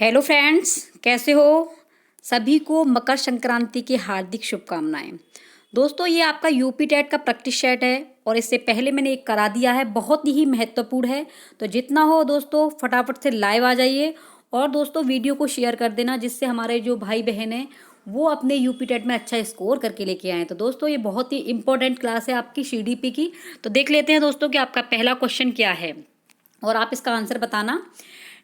Hello friends, कैसे हो? सभी को मकर संक्रांति की हार्दिक शुभकामनाएं। दोस्तों, ये आपका यूपी टेट का प्रैक्टिस सेट है और इससे पहले मैंने एक करा दिया है, बहुत ही महत्वपूर्ण है। तो जितना हो दोस्तों फटाफट से लाइव आ जाइए और दोस्तों वीडियो को शेयर कर देना, जिससे हमारे जो भाई बहन हैं वो अपने यूपी टेट में अच्छा स्कोर करके लेके आएँ। तो दोस्तों ये बहुत ही इंपॉर्टेंट क्लास है आपकी सीडीपी की। तो देख लेते हैं दोस्तों कि आपका पहला क्वेश्चन क्या है और आप इसका आंसर बताना।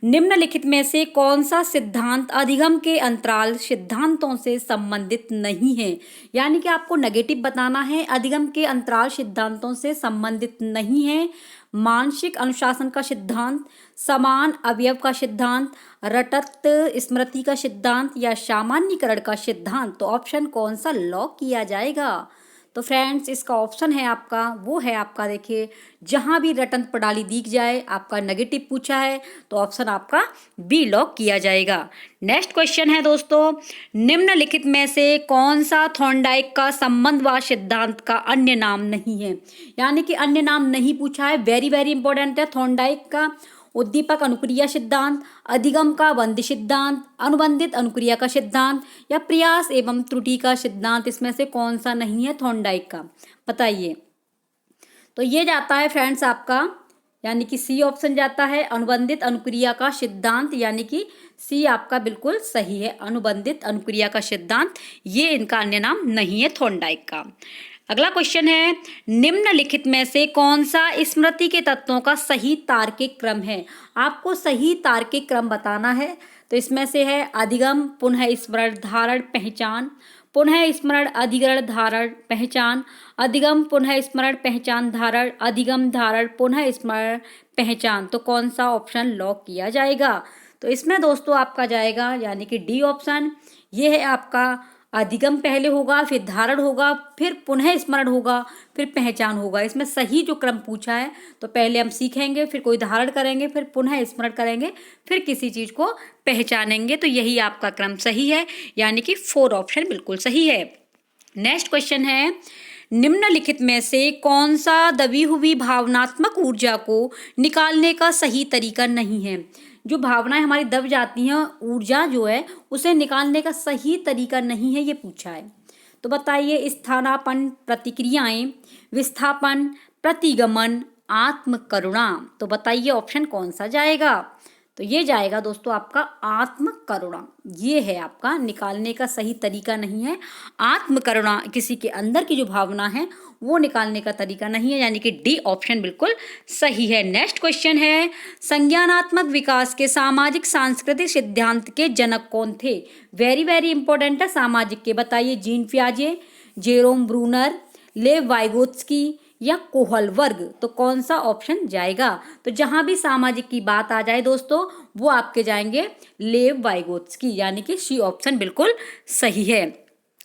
निम्नलिखित में से कौन सा सिद्धांत अधिगम के अंतराल सिद्धांतों से संबंधित नहीं है? यानी कि आपको नेगेटिव बताना है, अधिगम के अंतराल सिद्धांतों से संबंधित नहीं है। मानसिक अनुशासन का सिद्धांत, समान अवयव का सिद्धांत, रटत स्मृति का सिद्धांत या सामान्यीकरण का सिद्धांत। तो ऑप्शन कौन सा लॉक किया जाएगा? तो फ्रेंड्स इसका ऑप्शन है आपका, वो है आपका, देखिए, जहां भी रटन प्रणाली दिख जाए, आपका नेगेटिव पूछा है तो ऑप्शन आपका बी लॉक किया जाएगा। नेक्स्ट क्वेश्चन है दोस्तों, निम्नलिखित में से कौन सा थॉर्नडाइक का संबंधवाद सिद्धांत का अन्य नाम नहीं है? यानी कि अन्य नाम नहीं पूछा है, वेरी वेरी इंपॉर्टेंट है। थॉर्नडाइक का उद्दीपक अनुक्रिया सिद्धांत, अधिगम का बंध सिद्धांत, अनुबंधित अनुक्रिया का सिद्धांत या प्रयास एवं त्रुटि का सिद्धांत, इसमें से कौन सा नहीं है थॉर्नडाइक का? बताइए। तो ये जाता है फ्रेंड्स आपका, यानी कि सी ऑप्शन जाता है, अनुबंधित अनुक्रिया का सिद्धांत, यानी कि सी आपका बिल्कुल सही है, अनुबंधित अनुक्रिया का सिद्धांत। ये इनका अन्य नाम नहीं है थॉर्नडाइक का। अगला क्वेश्चन है, निम्नलिखित में से कौन सा स्मृति के तत्वों का सही तार्किक क्रम है? आपको सही तार्किक क्रम बताना है। तो इसमें से है अधिगम, पुनः स्मरण, धारण, पहचान, पुनः स्मरण, अधिग्रहण, धारण, पहचान, अधिगम, पुनः स्मरण, पहचान, धारण, अधिगम, धारण, पुनः स्मरण, पहचान। तो कौन सा ऑप्शन लॉक किया जाएगा? तो इसमें दोस्तों आपका जाएगा यानी कि डी ऑप्शन। ये है आपका, अधिगम पहले होगा, फिर धारण होगा, फिर पुनः स्मरण होगा, फिर पहचान होगा। इसमें सही जो क्रम पूछा है, तो पहले हम सीखेंगे, फिर कोई धारण करेंगे, फिर पुनः स्मरण करेंगे, फिर किसी चीज को पहचानेंगे। तो यही आपका क्रम सही है, यानी कि 4 ऑप्शन बिल्कुल सही है। नेक्स्ट क्वेश्चन है, निम्नलिखित में से कौन सा दबी हुई भावनात्मक ऊर्जा को निकालने का सही तरीका नहीं है? जो भावनाएं हमारी दब जाती हैं, ऊर्जा जो है उसे निकालने का सही तरीका नहीं है, ये पूछा है। तो बताइए, स्थानापन्न, प्रतिक्रियाएं, विस्थापन, प्रतिगमन, आत्मकरुणा। तो बताइए ऑप्शन कौन सा जाएगा? तो ये जाएगा दोस्तों आपका आत्मकरुणा। ये है आपका, निकालने का सही तरीका नहीं है। आत्मकरुणा किसी के अंदर की जो भावना है वो निकालने का तरीका नहीं है, यानी कि डी ऑप्शन बिल्कुल सही है। नेक्स्ट क्वेश्चन है, संज्ञानात्मक विकास के सामाजिक सांस्कृतिक सिद्धांत के जनक कौन थे? वेरी वेरी इंपॉर्टेंट है सामाजिक के। बताइए, जीन पियाजे, जेरोम ब्रूनर, लेव वाइगोत्स्की या कोहल वर्ग। तो कौन सा ऑप्शन जाएगा? तो जहां भी सामाजिक की बात आ जाए दोस्तों, वो आपके जाएंगे लेव वाइगोत्स्की, यानी कि सी ऑप्शन बिल्कुल सही है।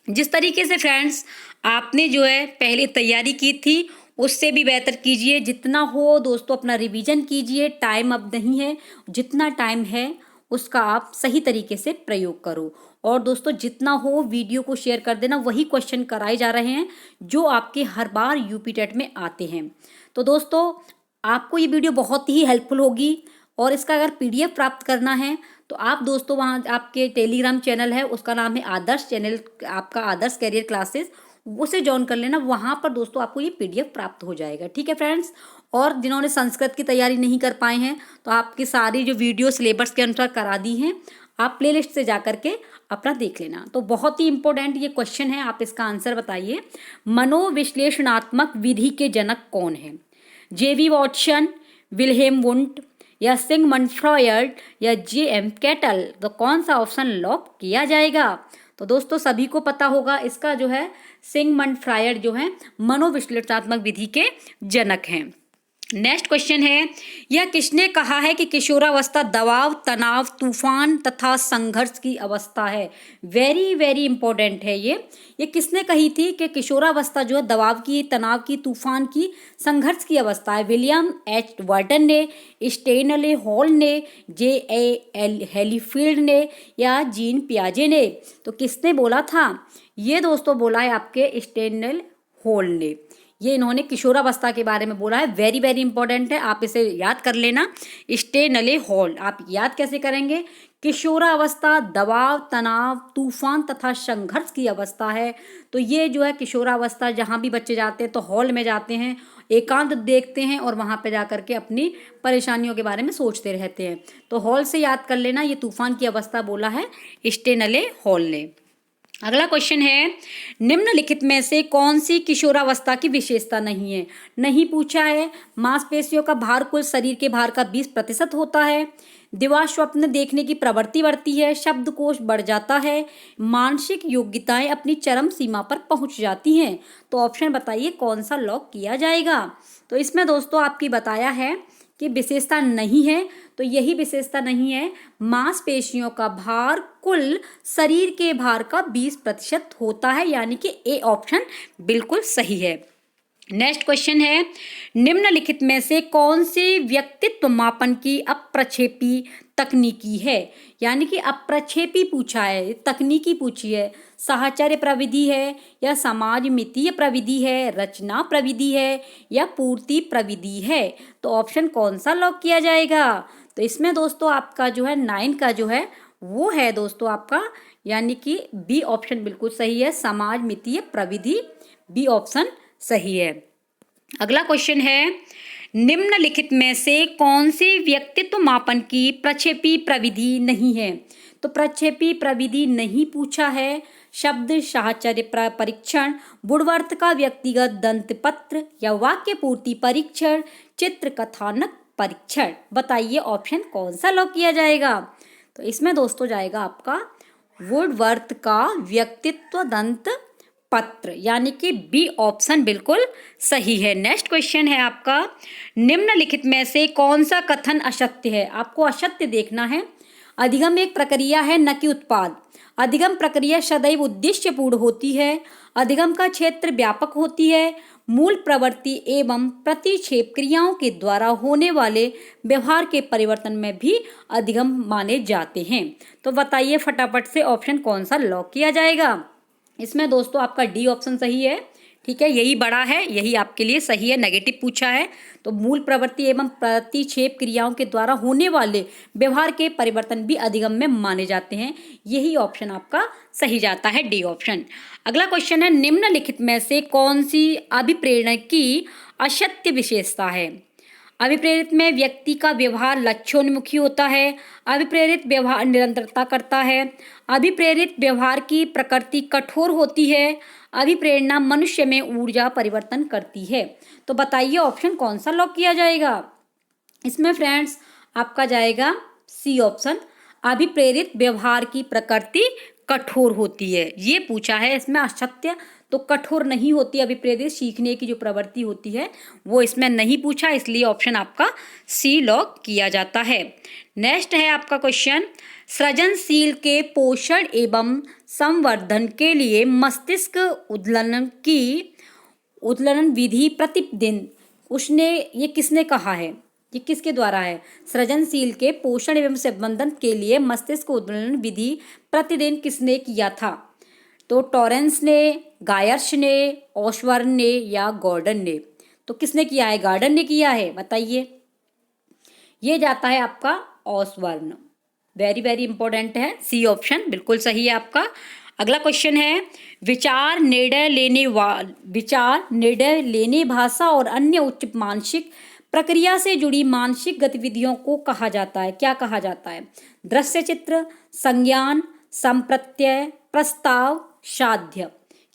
जिस तरीके से फ्रेंड्स आपने जो है पहले तैयारी की थी, उससे भी बेहतर कीजिए। जितना हो दोस्तों अपना रिवीजन कीजिए, टाइम अब नहीं है, जितना टाइम है उसका आप सही तरीके से प्रयोग करो। और दोस्तों जितना हो वीडियो को शेयर कर देना, वही क्वेश्चन कराए जा रहे हैं जो आपके हर बार यूपी टेट में आते हैं। तो दोस्तों आपको ये वीडियो बहुत ही हेल्पफुल होगी और इसका अगर पीडीएफ प्राप्त करना है तो आप दोस्तों वहाँ आपके टेलीग्राम चैनल है, उसका नाम है आदर्श चैनल, आपका आदर्श कैरियर क्लासेस, उसे ज्वाइन कर लेना। वहाँ पर दोस्तों आपको ये पीडीएफ प्राप्त हो जाएगा। ठीक है फ्रेंड्स। और जिन्होंने संस्कृत की तैयारी नहीं कर पाए हैं तो आपकी सारी जो वीडियो सिलेबस के अनुसार करा दी हैं, आप प्लेलिस्ट से जा करके अपना देख लेना। तो बहुत ही इंपॉर्टेंट ये क्वेश्चन है, आप इसका आंसर बताइए। मनोविश्लेषणात्मक विधि के जनक कौन है? जेवी वॉटसन, विल्हेम वुंट या सिगमंड फ्रॉयड या जे.एम. केटल। तो कौन सा ऑप्शन लॉक किया जाएगा? तो दोस्तों सभी को पता होगा, इसका जो है सिगमंड फ्रॉयड जो है मनोविश्लेषणात्मक विधि के जनक हैं। नेक्स्ट क्वेश्चन है, यह किसने कहा है कि किशोरावस्था दबाव, तनाव, तूफान तथा संघर्ष की अवस्था है? वेरी वेरी इंपॉर्टेंट है ये किसने कही थी कि किशोरावस्था जो है दबाव की, तनाव की, तूफान की, संघर्ष की अवस्था है? विलियम एच वर्टन ने, स्टेनले हॉल ने, जे.ए. हेलीफील्ड ने या जीन पियाजे ने? तो किसने बोला था? ये दोस्तों बोला है आपके स्टेनले हॉल ने। ये इन्होंने किशोरावस्था के बारे में बोला है। वेरी वेरी इंपॉर्टेंट है, आप इसे याद कर लेना। स्टेनले हॉल आप याद कैसे करेंगे? किशोरावस्था दबाव, तनाव, तूफान तथा संघर्ष की अवस्था है। तो ये जो है किशोरावस्था, जहाँ भी बच्चे जाते हैं तो हॉल में जाते हैं, एकांत देखते हैं और वहाँ पे जा कर के अपनी परेशानियों के बारे में सोचते रहते हैं। तो हॉल से याद कर लेना, ये तूफान की अवस्था बोला है स्टेनले हॉल ने। अगला क्वेश्चन है, निम्नलिखित में से कौन सी किशोरावस्था की विशेषता नहीं है? नहीं पूछा है। मांसपेशियों का भार कुल शरीर के भार का 20% होता है। दिवा स्वप्न देखने की प्रवृत्ति बढ़ती है। शब्दकोश बढ़ जाता है। मानसिक योग्यताएं अपनी चरम सीमा पर पहुंच जाती हैं। तो ऑप्शन बताइए कौन सा लॉक किया जाएगा? तो इसमें दोस्तों आपकी बताया है कि विशेषता नहीं है, तो यही विशेषता नहीं है। मांसपेशियों का भार कुल शरीर के भार का 20% होता है, यानी कि ए ऑप्शन बिल्कुल सही है। नेक्स्ट क्वेश्चन है, निम्नलिखित में से कौन सी व्यक्तित्व मापन की अप्रक्षेपी तकनीकी है? यानी कि अप्रक्षेपी पूछा है, तकनीकी पूछी है। साहचर्य प्रविधि है या समाज मितीय प्रविधि है, रचना प्रविधि है या पूर्ति प्रविधि है? तो ऑप्शन कौन सा लॉक किया जाएगा? तो इसमें दोस्तों आपका जो है 9 का जो है वो है दोस्तों आपका, यानी कि बी ऑप्शन बिल्कुल सही है, समाज मितीय प्रविधि, बी ऑप्शन सही है। अगला क्वेश्चन है, निम्नलिखित में से कौन से व्यक्तित्व मापन की प्रक्षेपी प्रविधि नहीं है? तो प्रक्षेपी प्रविधि नहीं पूछा है। शब्द साहचर्य परीक्षण, बुड़वर्त का व्यक्तिगत दंतपत्र या वाक्य पूर्ति परीक्षण, चित्र कथानक परीक्षण। बताइए ऑप्शन कौन सा लॉक किया जाएगा? तो इसमें दोस्तों जाएगा आपका वुडवर्थ का व्यक्तित्व दंत पत्र, यानी कि बी ऑप्शन बिल्कुल सही है। नेक्स्ट क्वेश्चन है आपका, निम्नलिखित में से कौन सा कथन असत्य है? आपको असत्य देखना है। अधिगम एक प्रक्रिया है न कि उत्पाद। अधिगम प्रक्रिया सदैव उद्देश्यपूर्ण होती है। अधिगम का क्षेत्र व्यापक होती है। मूल प्रवृत्ति एवं प्रतिक्षेप क्रियाओं के द्वारा होने वाले व्यवहार के परिवर्तन में भी अधिगम माने जाते हैं। तो बताइए फटाफट से ऑप्शन कौन सा लॉक किया जाएगा? इसमें दोस्तों आपका डी ऑप्शन सही है। ठीक है, यही बड़ा है, यही आपके लिए सही है। नेगेटिव पूछा है तो मूल प्रवृत्ति एवं प्रतिक्षेप क्रियाओं के द्वारा होने वाले व्यवहार के परिवर्तन भी अधिगम में माने जाते हैं। यही ऑप्शन आपका सही जाता है, डी ऑप्शन। अगला क्वेश्चन है, निम्नलिखित में से कौन सी अभिप्रेरण की असत्य विशेषता है? अभिप्रेरित में व्यक्ति का व्यवहार लक्ष्योन्मुखी होता है। अभिप्रेरित व्यवहार निरंतरता करता है। अभिप्रेरित व्यवहार की प्रकृति कठोर होती है। अभिप्रेरणा मनुष्य में ऊर्जा परिवर्तन करती है। तो बताइए ऑप्शन कौन सा लॉक किया जाएगा? इसमें फ्रेंड्स आपका जाएगा सी ऑप्शन, अभिप्रेरित व्यवहार की प्रकृति कठोर होती है। ये पूछा है, इसमें असत्य तो कठोर नहीं होती। अभिप्रेरित सीखने की जो प्रवृत्ति होती है वो इसमें नहीं पूछा, इसलिए ऑप्शन आपका सी लॉक किया जाता है। नेक्स्ट है आपका क्वेश्चन, सृजनशील के पोषण एवं संवर्धन के लिए मस्तिष्क उद्ललन विधि प्रतिदिन, ये किसने कहा है? ये किसके द्वारा है? सृजनशील के पोषण एवं संवर्धन के लिए मस्तिष्क उद्ललन विधि प्रतिदिन किसने किया था? तो टॉरेंस ने, गायर्श ने, ओसबर्न ने या गॉर्डन ने? तो किसने किया है? गॉर्डन ने किया है। बताइए, ये जाता है आपका ओसबर्न। वेरी वेरी इंपॉर्टेंट है, सी ऑप्शन बिल्कुल सही है आपका। अगला क्वेश्चन है, विचार निर्णय लेने भाषा और अन्य उच्च मानसिक प्रक्रिया से जुड़ी मानसिक गतिविधियों को कहा जाता है। क्या कहा जाता है? दृश्य चित्र, संज्ञान, संप्रत्यय, प्रस्ताव, साध्य।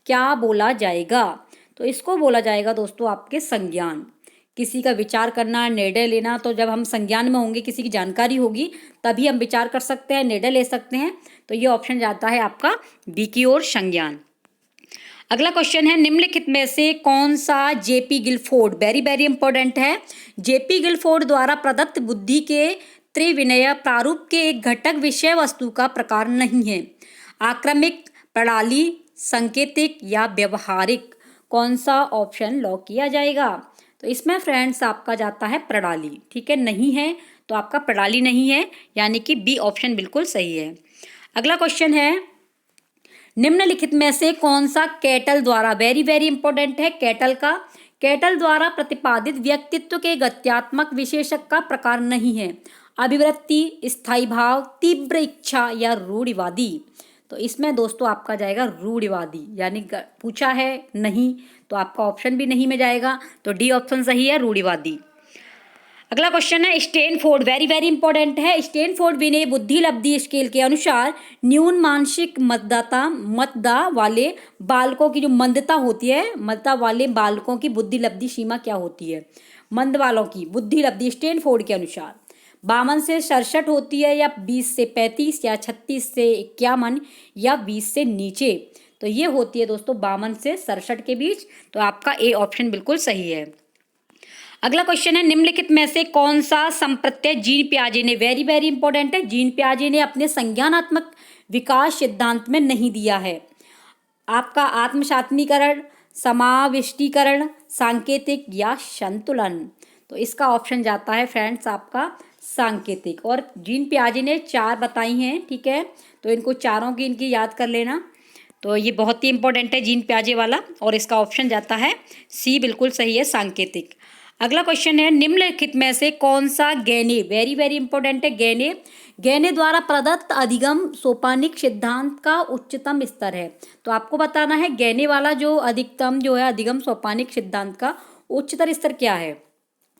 क्या बोला जाएगा? तो इसको बोला जाएगा दोस्तों आपके संज्ञान। किसी का विचार करना, निर्णय लेना, तो जब हम संज्ञान में होंगे, किसी की जानकारी होगी, तभी हम विचार कर सकते हैं, निर्णय ले सकते हैं। तो ये ऑप्शन जाता है आपका बी की ओर, संज्ञान। अगला क्वेश्चन है, निम्नलिखित में से कौन सा J P Guilford, very very important है, जेपी गिलफोर्ड द्वारा प्रदत्त बुद्धि के त्रिविनय प्रारूप के एक घटक विषय वस्तु का प्रकार नहीं है? आक्रमिक, प्रणाली, सांकेतिक या व्यवहारिक? कौन सा ऑप्शन लॉक किया जाएगा? तो इसमें फ्रेंड्स आपका जाता है प्रणाली। ठीक है, नहीं है तो आपका प्रणाली नहीं है, यानी कि बी ऑप्शन बिल्कुल सही है। अगला क्वेश्चन है, निम्नलिखित में से कौन सा कैटल द्वारा, वेरी वेरी इंपॉर्टेंट है कैटल द्वारा प्रतिपादित व्यक्तित्व के गत्यात्मक विशेषक का प्रकार नहीं है? अभिवृत्ति, स्थायी भाव, तीव्र इच्छा या रूढ़िवादी। तो इसमें दोस्तों आपका जाएगा रूढ़िवादी, यानी पूछा है नहीं तो आपका ऑप्शन भी नहीं में जाएगा, तो डी ऑप्शन सही है, रूढ़िवादी। अगला क्वेश्चन है स्टैनफोर्ड, वेरी वेरी इंपॉर्टेंट है। स्टैनफोर्ड विनय बुद्धि लब्धि स्केल के अनुसार न्यून मानसिक मतदा वाले बालकों की जो मंदता होती है, मंदता वाले बालकों की बुद्धि लब्धि सीमा क्या होती है? मंद वालों की बुद्धि लब्धि स्टैनफोर्ड के अनुसार 52 से 67 होती है, या 20 से 35, या 36 से 51, या 20 से नीचे। तो ये होती है दोस्तों 52 से 67 के बीच। तो आपका ए ऑप्शन बिल्कुल सही है। अगला क्वेश्चन है निम्नलिखित में से कौन सा संप्रत्यय जीन पियाजे ने, वेरी वेरी इंपॉर्टेंट है, जीन पियाजे ने अपने संज्ञानात्मक विकास सिद्धांत में नहीं दिया है? आपका आत्मसात्मीकरण, समाविष्टीकरण, सांकेतिक या संतुलन। तो इसका ऑप्शन जाता है फ्रेंड्स आपका सांकेतिक। और जीन पियाजे ने 4 बताई हैं, ठीक है, तो इनको चारों की इनकी याद कर लेना। तो ये बहुत ही इंपॉर्टेंट है जीन पियाजे वाला, और इसका ऑप्शन जाता है सी, बिल्कुल सही है, सांकेतिक। अगला क्वेश्चन है निम्नलिखित में से कौन सा गैने, वेरी वेरी इंपॉर्टेंट है, गैने द्वारा प्रदत्त अधिगम सोपानिक सिद्धांत का उच्चतम स्तर है? तो आपको बताना है गैने वाला जो अधिकतम जो है अधिगम सोपानिक सिद्धांत का उच्चतर स्तर क्या है?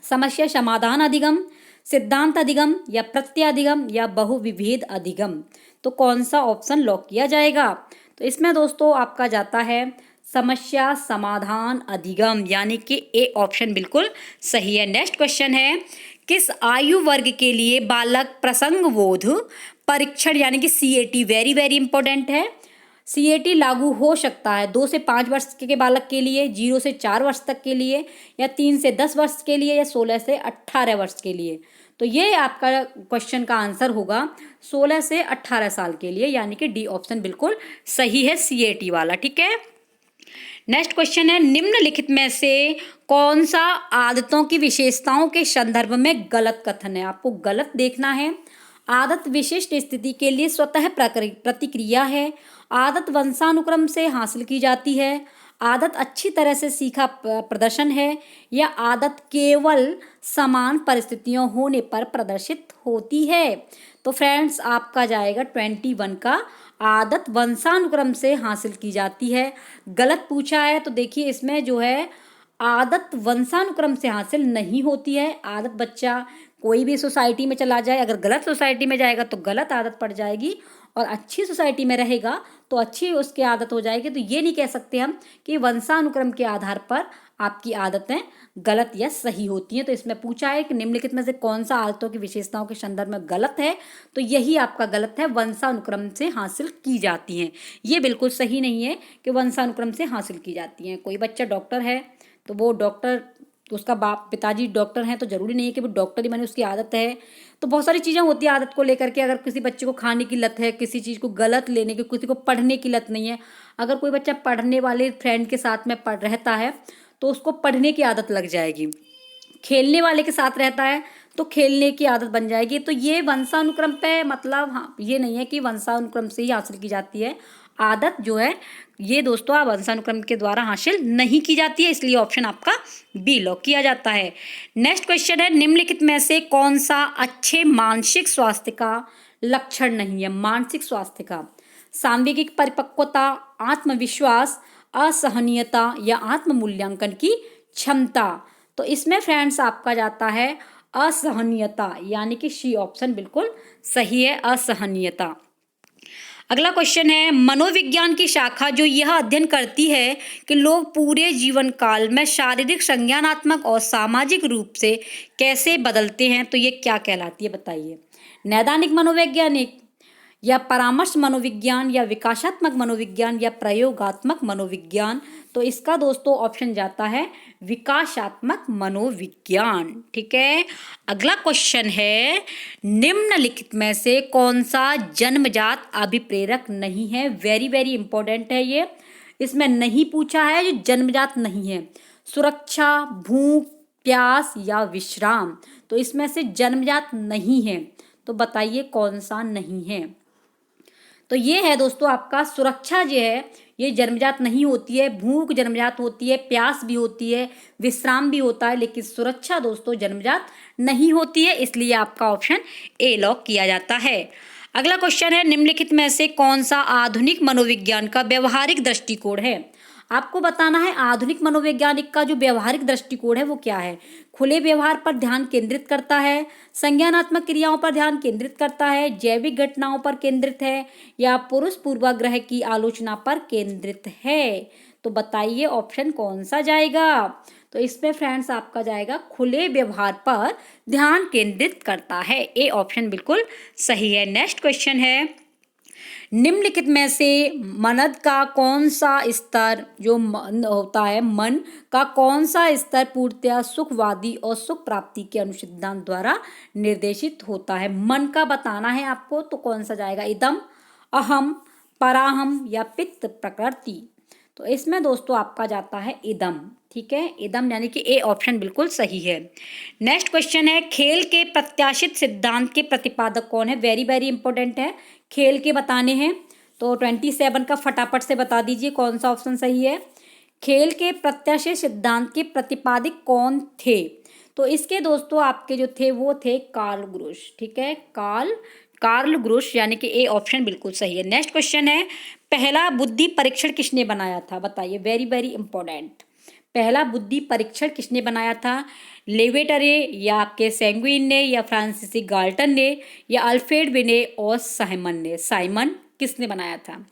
समस्या समाधान अधिगम, सिद्धांत अधिगम, या प्रत्यय अधिगम, या बहुविभेद अधिगम। तो कौन सा ऑप्शन लॉक किया जाएगा? तो इसमें दोस्तों आपका जाता है समस्या समाधान अधिगम, यानी कि ए ऑप्शन बिल्कुल सही है। नेक्स्ट क्वेश्चन है किस आयु वर्ग के लिए बालक प्रसंगबोध परीक्षण यानी कि CAT, वेरी वेरी इंपॉर्टेंट है, CAT लागू हो सकता है? 2 से 5 वर्ष के बालक के लिए, 0 से 4 वर्ष तक के लिए, या 3 से 10 वर्ष के लिए, या 16 से 18 वर्ष के लिए। तो ये आपका क्वेश्चन का आंसर होगा 16 से 18 साल के लिए, यानी कि डी ऑप्शन बिल्कुल सही है, CAT वाला, ठीक है। नेक्स्ट क्वेश्चन है निम्नलिखित में से कौन सा आदतों की विशेषताओं के संदर्भ में गलत कथन है? आपको गलत देखना है। आदत विशिष्ट स्थिति के लिए स्वतः प्रतिक्रिया है, आदत वंशानुक्रम से हासिल की जाती है, आदत अच्छी तरह से सीखा प्रदर्शन है, या आदत केवल समान परिस्थितियों होने पर प्रदर्शित होती है? तो फ्रेंड्स आपका जाएगा 21 का, आदत वंशानुक्रम से हासिल की जाती है। गलत पूछा है, तो देखिए इसमें जो है आदत वंशानुक्रम से हासिल नहीं होती है। आदत बच्चा कोई भी सोसाइटी में चला जाए, अगर गलत सोसाइटी में जाएगा तो गलत आदत पड़ जाएगी, और अच्छी सोसाइटी में रहेगा तो अच्छी उसकी आदत हो जाएगी। तो ये नहीं कह सकते हम कि वंशानुक्रम के आधार पर आपकी आदतें गलत या सही होती हैं। तो इसमें पूछा है कि निम्नलिखित में से कौन सा आदतों की विशेषताओं के संदर्भ में गलत है? तो यही आपका गलत है, वंशानुक्रम से हासिल की जाती हैं। ये बिल्कुल सही नहीं है कि वंशानुक्रम से हासिल की जाती हैं। कोई बच्चा डॉक्टर है तो वो डॉक्टर, उसका पिताजी डॉक्टर हैं, तो जरूरी नहीं है कि वो डॉक्टर ही बने, उसकी आदत है। तो बहुत सारी चीज़ें होती है आदत को लेकर के। अगर किसी बच्चे को खाने की लत है, किसी चीज़ को गलत लेने की, किसी को पढ़ने की लत नहीं है, अगर कोई बच्चा पढ़ने वाले फ्रेंड के साथ में पढ़ रहता है तो उसको पढ़ने की आदत लग जाएगी, खेलने वाले के साथ रहता है तो खेलने की आदत बन जाएगी। तो ये वंशानुक्रम पे मतलब हाँ, ये नहीं है कि वंशानुक्रम से ही हासिल की जाती है आदत जो है, ये दोस्तों वंशानुक्रम के द्वारा हासिल नहीं की जाती है, इसलिए ऑप्शन आपका बी लॉक किया जाता है। नेक्स्ट क्वेश्चन है निम्नलिखित में से कौन सा अच्छे मानसिक स्वास्थ्य का लक्षण नहीं है? मानसिक स्वास्थ्य का सांवेगिक परिपक्वता, आत्मविश्वास, असहनीयता, या आत्म मूल्यांकन की क्षमता। तो इसमें फ्रेंड्स आपका जाता है असहनीयता, यानी कि सी ऑप्शन बिल्कुल सही है, असहनीयता। अगला क्वेश्चन है मनोविज्ञान की शाखा जो यह अध्ययन करती है कि लोग पूरे जीवन काल में शारीरिक, संज्ञानात्मक और सामाजिक रूप से कैसे बदलते हैं, तो ये क्या कहलाती है बताइए? नैदानिक मनोवैज्ञानिक, या परामर्श मनोविज्ञान, या विकासात्मक मनोविज्ञान, या प्रयोगात्मक मनोविज्ञान। तो इसका दोस्तों ऑप्शन जाता है विकासात्मक मनोविज्ञान, ठीक है। अगला क्वेश्चन है निम्नलिखित में से कौन सा जन्मजात अभिप्रेरक नहीं है? वेरी वेरी इंपॉर्टेंट है ये, इसमें नहीं पूछा है जो जन्मजात नहीं है। सुरक्षा, भूख, प्यास, या विश्राम। तो इसमें से जन्मजात नहीं है, तो बताइए कौन सा नहीं है? तो ये है दोस्तों आपका सुरक्षा जो है ये जन्मजात नहीं होती है। भूख जन्मजात होती है, प्यास भी होती है, विश्राम भी होता है, लेकिन सुरक्षा दोस्तों जन्मजात नहीं होती है। इसलिए आपका ऑप्शन ए लॉक किया जाता है। अगला क्वेश्चन है, निम्नलिखित में से कौन सा आधुनिक मनोविज्ञान का व्यवहारिक दृष्टिकोण है? आपको बताना है आधुनिक मनोवैज्ञानिक का जो व्यवहारिक दृष्टिकोण है वो क्या है। खुले व्यवहार पर ध्यान केंद्रित करता है, संज्ञानात्मक क्रियाओं पर ध्यान केंद्रित करता है, जैविक घटनाओं पर केंद्रित है, या पुरुष पूर्वाग्रह की आलोचना पर केंद्रित है? तो बताइए ऑप्शन कौन सा जाएगा। तो इसमें फ्रेंड्स आपका जाएगा खुले व्यवहार पर ध्यान केंद्रित करता है। ए ऑप्शन बिल्कुल सही है। नेक्स्ट क्वेश्चन है, निम्नलिखित में से मनद का कौन सा स्तर, जो मन होता है मन का कौन सा स्तर पूर्णतया सुखवादी और सुख प्राप्ति के अनुसंधान द्वारा निर्देशित होता है? मन का बताना है आपको, तो कौन सा जाएगा? इदम, अहम, पराहम या पित्त प्रकृति? तो इसमें दोस्तों आपका जाता है इदम। ठीक है, इदम यानी कि ए ऑप्शन बिल्कुल सही है। नेक्स्ट क्वेश्चन है, खेल के प्रत्याशित सिद्धांत के प्रतिपादक कौन है? वेरी वेरी इंपॉर्टेंट है, खेल के बताने हैं। तो 27 का फटाफट से बता दीजिए कौन सा ऑप्शन सही है। खेल के प्रत्याशित सिद्धांत के प्रतिपादक कौन थे? तो इसके दोस्तों आपके जो थे वो थे कार्ल ग्रुश। ठीक है, कार्ल ग्रुश यानी कि ए ऑप्शन बिल्कुल सही है। नेक्स्ट क्वेश्चन है, पहला बुद्धि परीक्षण किसने बनाया था? बताइए, वेरी वेरी इंपॉर्टेंट। पहला बुद्धि परीक्षण किसने बनाया था? लेवेटरे, या आपके सेंगुइन ने, या फ्रांसीसी गाल्टन ने, या अल्फ्रेड बिने और साइमन ने? साइमन किसने बनाया था?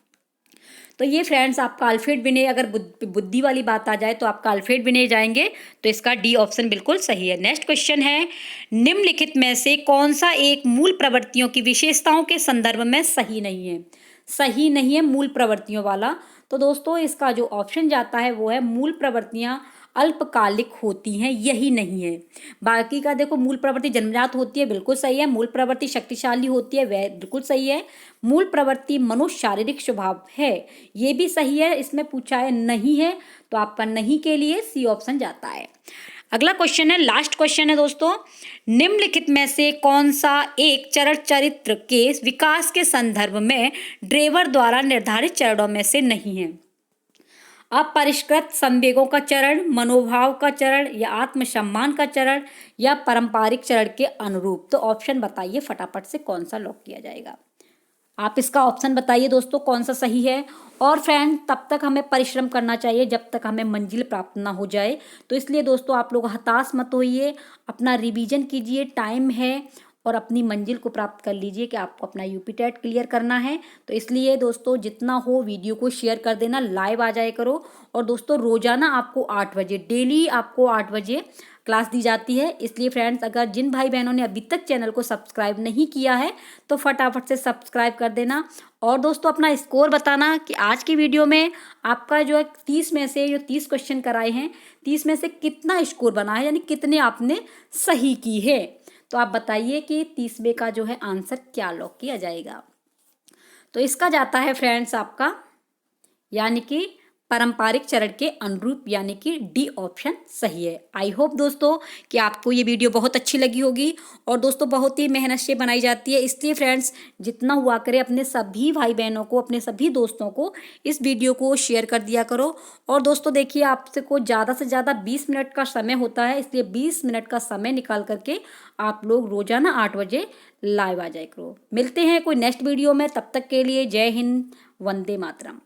तो ये फ्रेंड्स आपका अल्फ्रेड बिने, अगर बुद्धि वाली बात आ जाए तो आपका अल्फ्रेड बिने जाएंगे। तो इसका डी ऑप्शन बिल्कुल सही है। नेक्स्ट क्वेश्चन है, निम्नलिखित में से कौन सा एक मूल प्रवृत्तियों की विशेषताओं के संदर्भ में सही नहीं है? सही नहीं है मूल प्रवृत्तियों वाला। तो दोस्तों इसका जो ऑप्शन जाता है वो है मूल प्रवृत्तियां अल्पकालिक होती हैं, यही नहीं है। बाकी का देखो, मूल प्रवृत्ति जन्मजात होती है, बिल्कुल सही है। मूल प्रवृत्ति शक्तिशाली होती है, वह बिल्कुल सही है। मूल प्रवृत्ति मनुष्य शारीरिक स्वभाव है, ये भी सही है। इसमें पूछा है नहीं है, तो आपका नहीं के लिए सी ऑप्शन जाता है। अगला क्वेश्चन है, लास्ट क्वेश्चन है दोस्तों, निम्नलिखित में से कौन सा एक चरण चरित्र के विकास के संदर्भ में ड्रेवर द्वारा निर्धारित चरणों में से नहीं है? अपरिष्कृत संवेगों का चरण, मनोभाव का चरण, या आत्मसम्मान का चरण, या पारंपरिक चरण के अनुरूप? तो ऑप्शन बताइए फटाफट से कौन सा लॉक किया जाएगा। आप इसका ऑप्शन बताइए दोस्तों कौन सा सही है। और फ्रेंड तब तक हमें परिश्रम करना चाहिए जब तक हमें मंजिल प्राप्त ना हो जाए। तो इसलिए दोस्तों आप लोग हताश मत होइए, अपना रिवीजन कीजिए, टाइम है, और अपनी मंजिल को प्राप्त कर लीजिए कि आपको अपना यूपी टेट क्लियर करना है। तो इसलिए दोस्तों जितना हो वीडियो को शेयर कर देना, लाइव आ जाए करो। और दोस्तों रोजाना आपको 8 बजे, डेली आपको 8 बजे क्लास दी जाती है। इसलिए फ्रेंड्स अगर जिन भाई बहनों ने अभी तक चैनल को सब्सक्राइब नहीं किया है तो फटाफट से सब्सक्राइब कर देना। और दोस्तों अपना स्कोर बताना कि आज की वीडियो में आपका जो है 30 में से जो 30 क्वेश्चन कराए हैं, 30 में से कितना स्कोर बना है, यानी कितने आपने सही की है। तो आप बताइए कि 30 में का जो है आंसर क्या लॉक किया जाएगा। तो इसका जाता है फ्रेंड्स आपका यानी कि पारंपरिक चरण के अनुरूप, यानी कि डी ऑप्शन सही है। आई होप दोस्तों कि आपको ये वीडियो बहुत अच्छी लगी होगी। और दोस्तों बहुत ही मेहनत से बनाई जाती है, इसलिए फ्रेंड्स जितना हुआ करे अपने सभी भाई बहनों को, अपने सभी दोस्तों को इस वीडियो को शेयर कर दिया करो। और दोस्तों देखिए आपसे को ज़्यादा से ज़्यादा 20 मिनट का समय होता है, इसलिए 20 मिनट का समय निकाल करके आप लोग रोजाना 8 बजे लाइव आ जाए करो। मिलते हैं कोई नेक्स्ट वीडियो में, तब तक के लिए जय हिंद, वंदे मातरम।